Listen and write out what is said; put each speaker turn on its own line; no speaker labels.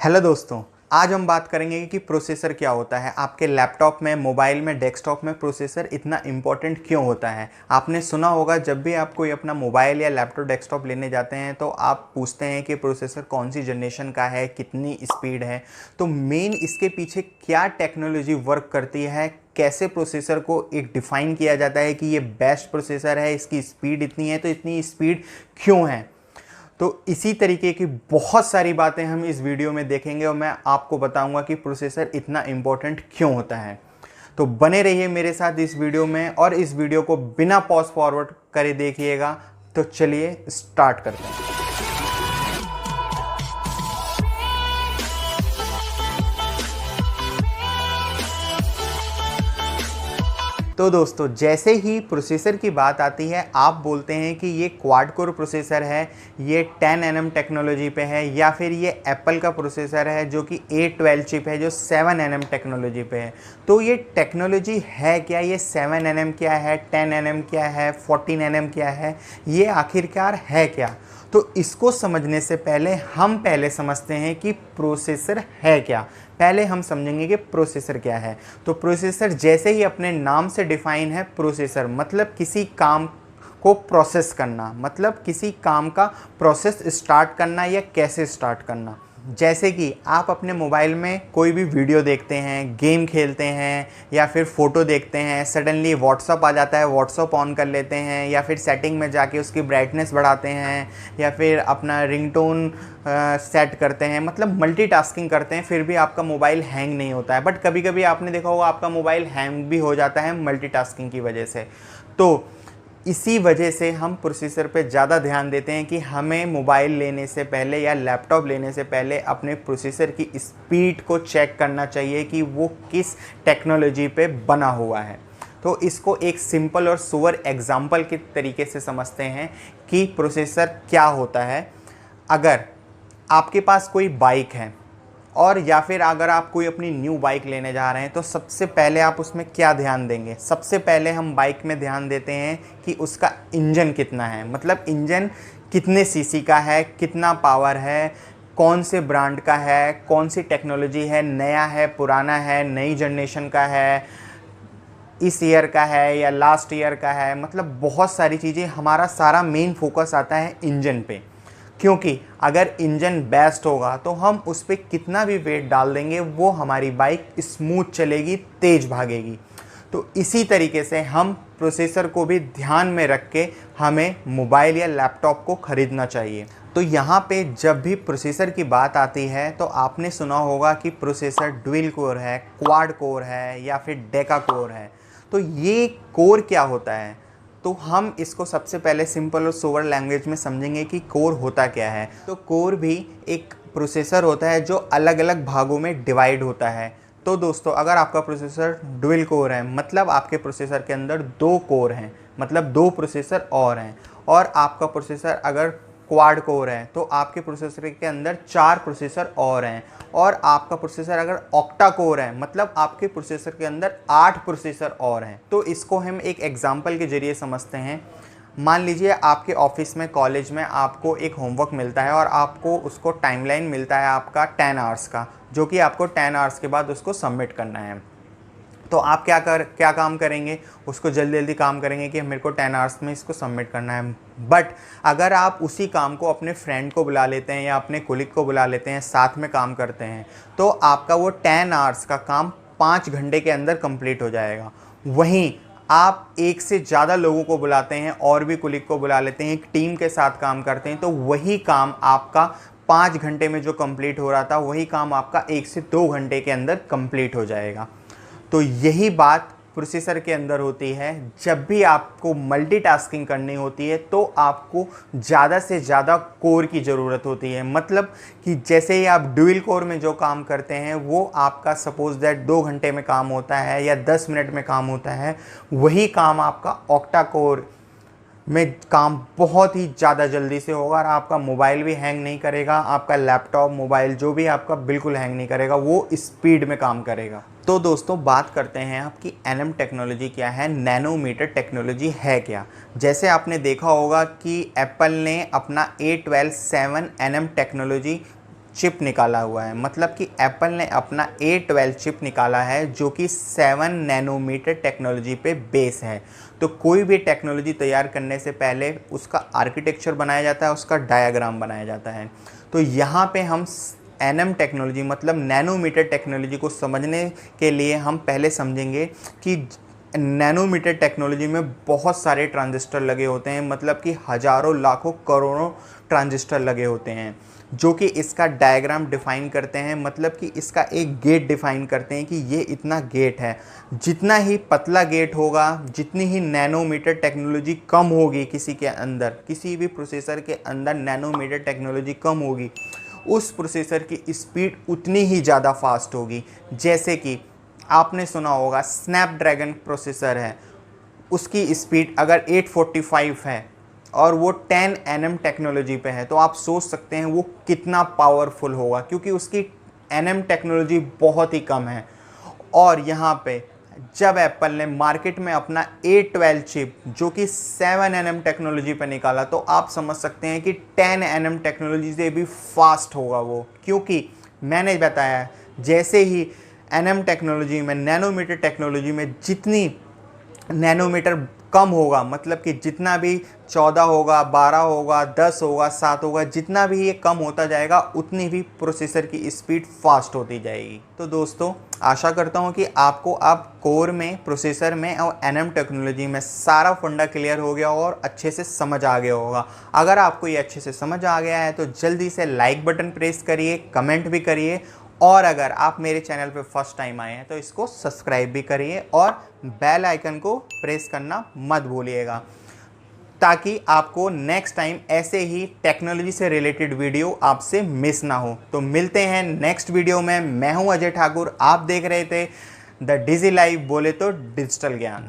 Hello दोस्तों, आज हम बात करेंगे कि प्रोसेसर क्या होता है। आपके लैपटॉप में, मोबाइल में, डेस्कटॉप में प्रोसेसर इतना इम्पोर्टेंट क्यों होता है। आपने सुना होगा जब भी आप कोई अपना मोबाइल या लैपटॉप डेस्कटॉप लेने जाते हैं तो आप पूछते हैं कि प्रोसेसर कौन सी जनरेशन का है, कितनी स्पीड है। तो मेन इसके पीछे क्या टेक्नोलॉजी वर्क करती है, कैसे प्रोसेसर को एक डिफ़ाइन किया जाता है कि ये बेस्ट प्रोसेसर है, इसकी स्पीड इतनी है तो इतनी स्पीड क्यों है। तो इसी तरीके की बहुत सारी बातें हम इस वीडियो में देखेंगे और मैं आपको बताऊंगा कि प्रोसेसर इतना इम्पोर्टेंट क्यों होता है। तो बने रहिए मेरे साथ इस वीडियो में और इस वीडियो को बिना पॉज फॉरवर्ड करे देखिएगा। तो चलिए स्टार्ट करते हैं। तो दोस्तों, जैसे ही प्रोसेसर की बात आती है आप बोलते हैं कि ये क्वाड कोर प्रोसेसर है, ये 10 nm टेक्नोलॉजी पे है, या फिर ये एप्पल का प्रोसेसर है जो कि A12 चिप है जो 7 nm टेक्नोलॉजी पे है। तो ये टेक्नोलॉजी है क्या, ये 7 nm क्या है, 10 nm क्या है, 14 nm क्या है, ये आखिरकार है क्या। तो इसको समझने से पहले हम पहले समझते हैं कि प्रोसेसर है क्या। पहले हम समझेंगे कि प्रोसेसर क्या है। तो प्रोसेसर जैसे ही अपने नाम से डिफाइन है, प्रोसेसर मतलब किसी काम को प्रोसेस करना, मतलब किसी काम का प्रोसेस स्टार्ट करना या कैसे स्टार्ट करना। जैसे कि आप अपने मोबाइल में कोई भी वीडियो देखते हैं, गेम खेलते हैं या फिर फ़ोटो देखते हैं, सडनली व्हाट्सअप आ जाता है, व्हाट्सअप ऑन कर लेते हैं या फिर सेटिंग में जाके उसकी ब्राइटनेस बढ़ाते हैं या फिर अपना रिंगटोन सेट करते हैं, मतलब मल्टीटास्किंग करते हैं, फिर भी आपका मोबाइल हैंग नहीं होता है। बट कभी कभी आपने देखा होगा आपका मोबाइल हैंग भी हो जाता है मल्टीटास्किंग की वजह से। तो इसी वजह से हम प्रोसेसर पे ज़्यादा ध्यान देते हैं कि हमें मोबाइल लेने से पहले या लैपटॉप लेने से पहले अपने प्रोसेसर की स्पीड को चेक करना चाहिए कि वो किस टेक्नोलॉजी पे बना हुआ है। तो इसको एक सिंपल और सोवर एग्जांपल के तरीके से समझते हैं कि प्रोसेसर क्या होता है। अगर आपके पास कोई बाइक है और या फिर अगर आप कोई अपनी न्यू बाइक लेने जा रहे हैं तो सबसे पहले आप उसमें क्या ध्यान देंगे। सबसे पहले हम बाइक में ध्यान देते हैं कि उसका इंजन कितना है, मतलब इंजन कितने सीसी का है, कितना पावर है, कौन से ब्रांड का है, कौन सी टेक्नोलॉजी है, नया है, पुराना है, नई जनरेशन का है, इस ईयर का है या लास्ट ईयर का है। मतलब बहुत सारी चीज़ें, हमारा सारा मेन फोकस आता है इंजन पे, क्योंकि अगर इंजन बेस्ट होगा तो हम उस पर कितना भी वेट डाल देंगे वो हमारी बाइक स्मूथ चलेगी, तेज़ भागेगी। तो इसी तरीके से हम प्रोसेसर को भी ध्यान में रख के हमें मोबाइल या लैपटॉप को ख़रीदना चाहिए। तो यहाँ पे जब भी प्रोसेसर की बात आती है तो आपने सुना होगा कि प्रोसेसर डुअल कोर है, क्वाड कोर है या फिर डेका कोर है। तो ये कोर क्या होता है, तो हम इसको सबसे पहले सिंपल और सोवर लैंग्वेज में समझेंगे कि कोर होता क्या है। तो कोर भी एक प्रोसेसर होता है जो अलग अलग भागों में डिवाइड होता है। तो दोस्तों, अगर आपका प्रोसेसर डुअल कोर है मतलब आपके प्रोसेसर के अंदर 2 कोर हैं, मतलब 2 प्रोसेसर और हैं। और आपका प्रोसेसर अगर क्वाड कोर है तो आपके प्रोसेसर के अंदर 4 प्रोसेसर और हैं। और आपका प्रोसेसर अगर ऑक्टा कोर है मतलब आपके प्रोसेसर के अंदर 8 प्रोसेसर और हैं। तो इसको हम एक एग्जांपल के ज़रिए समझते हैं। मान लीजिए आपके ऑफिस में, कॉलेज में आपको एक होमवर्क मिलता है और आपको उसको टाइमलाइन मिलता है आपका 10 आवर्स का, जो कि आपको 10 आवर्स के बाद उसको सबमिट करना है। तो आप क्या काम करेंगे, उसको जल्दी जल्दी काम करेंगे कि मेरे को 10 आवर्स में इसको सबमिट करना है। बट अगर आप उसी काम को अपने फ्रेंड को बुला लेते हैं या अपने कोलिग को बुला लेते हैं, साथ में काम करते हैं, तो आपका वो 10 आवर्स का काम 5 घंटे के अंदर कंप्लीट हो जाएगा। वहीं आप एक से ज़्यादा लोगों को बुलाते हैं और भी कोलिग को बुला लेते हैं, एक टीम के साथ काम करते हैं, तो वही काम आपका 5 घंटे में जो कंप्लीट हो रहा था वही काम आपका 1 से 2 घंटे के अंदर कंप्लीट हो जाएगा। तो यही बात प्रोसेसर के अंदर होती है। जब भी आपको मल्टीटास्किंग करनी होती है तो आपको ज़्यादा से ज़्यादा कोर की ज़रूरत होती है। मतलब कि जैसे ही आप डुअल कोर में जो काम करते हैं वो आपका सपोज दैट 2 घंटे में काम होता है या 10 मिनट में काम होता है, वही काम आपका ऑक्टा कोर में काम बहुत ही ज़्यादा जल्दी से होगा और आपका मोबाइल भी हैंग नहीं करेगा, आपका लैपटॉप, मोबाइल जो भी आपका बिल्कुल हैंग नहीं करेगा, वो स्पीड में काम करेगा। तो दोस्तों, बात करते हैं आपकी एनएम टेक्नोलॉजी क्या है, नैनोमीटर टेक्नोलॉजी है क्या। जैसे आपने देखा होगा कि एप्पल ने अपना A12 7 nm टेक्नोलॉजी चिप निकाला हुआ है, मतलब कि एप्पल ने अपना A12 चिप निकाला है जो कि 7 नैनोमीटर टेक्नोलॉजी पे बेस है। तो कोई भी टेक्नोलॉजी तैयार करने से पहले उसका आर्किटेक्चर बनाया जाता है, उसका डायग्राम बनाया जाता है। तो यहाँ पे हम एनएम टेक्नोलॉजी मतलब नैनोमीटर टेक्नोलॉजी को समझने के लिए हम पहले समझेंगे कि नैनोमीटर टेक्नोलॉजी में बहुत सारे ट्रांजिस्टर लगे होते हैं, मतलब कि हज़ारों लाखों करोड़ों ट्रांजिस्टर लगे होते हैं जो कि इसका डायग्राम डिफ़ाइन करते हैं, मतलब कि इसका एक गेट डिफ़ाइन करते हैं कि ये इतना गेट है। जितना ही पतला गेट होगा, जितनी ही नैनोमीटर टेक्नोलॉजी कम होगी किसी के अंदर, किसी भी प्रोसेसर के अंदर नैनोमीटर टेक्नोलॉजी कम होगी, उस प्रोसेसर की स्पीड उतनी ही ज़्यादा फास्ट होगी। जैसे कि आपने सुना होगा स्नैपड्रैगन प्रोसेसर है, उसकी स्पीड अगर 845 है और वो 10 nm टेक्नोलॉजी पे है, तो आप सोच सकते हैं वो कितना पावरफुल होगा, क्योंकि उसकी nm टेक्नोलॉजी बहुत ही कम है। और यहाँ पे जब एप्पल ने मार्केट में अपना A12 चिप जो कि 7 nm टेक्नोलॉजी पे निकाला, तो आप समझ सकते हैं कि 10 nm टेक्नोलॉजी से भी फास्ट होगा वो, क्योंकि मैंने बताया जैसे ही nm टेक्नोलॉजी में, नैनोमीटर टेक्नोलॉजी में जितनी नैनोमीटर कम होगा, मतलब कि जितना भी 14 होगा, 12 होगा, 10 होगा, 7 होगा, जितना भी ये कम होता जाएगा उतनी भी प्रोसेसर की स्पीड फास्ट होती जाएगी। तो दोस्तों आशा करता हूँ कि आपको अब कोर में, प्रोसेसर में और एनएम टेक्नोलॉजी में सारा फंडा क्लियर हो गया और अच्छे से समझ आ गया होगा। अगर आपको ये अच्छे से समझ आ गया है तो जल्दी से लाइक बटन प्रेस करिए, कमेंट भी करिए, और अगर आप मेरे चैनल पे फर्स्ट टाइम आए हैं तो इसको सब्सक्राइब भी करिए और बेल आइकन को प्रेस करना मत भूलिएगा, ताकि आपको नेक्स्ट टाइम ऐसे ही टेक्नोलॉजी से रिलेटेड वीडियो आपसे मिस ना हो। तो मिलते हैं नेक्स्ट वीडियो में। मैं हूं अजय ठाकुर, आप देख रहे थे द डिजी लाइव, बोले तो डिजिटल ज्ञान।